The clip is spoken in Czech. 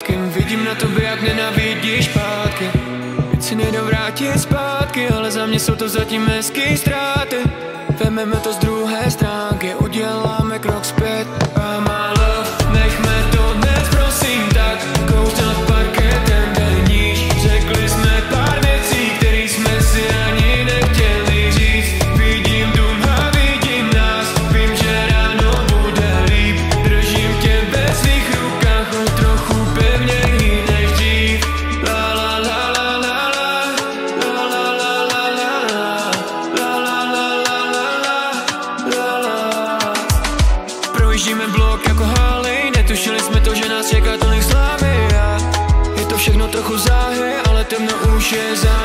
Vidím na tobě, jak nenavidíš špátky. Teď si nejdou vrátit zpátky, ale za mě jsou to zatím hezký ztráty. Vememe to z druhé stránky, uděláme krok zpět. A má love, nechme to dnes prosím tak. Kouř nad parketem, kde níž. Řekli jsme pár věcí, který jsme si ani nechtěli říct. Vidím dům a vidím nás, vím, že ráno bude líp. Držím tě ve svých rukách, o trochu pevněji než dřív. La la la la la la la la la la la la la la. Projíždíme blok jako haly, netušili jsme to, že nás čeká tolik slávy. Je to všechno trochu záhy, ale temno už je za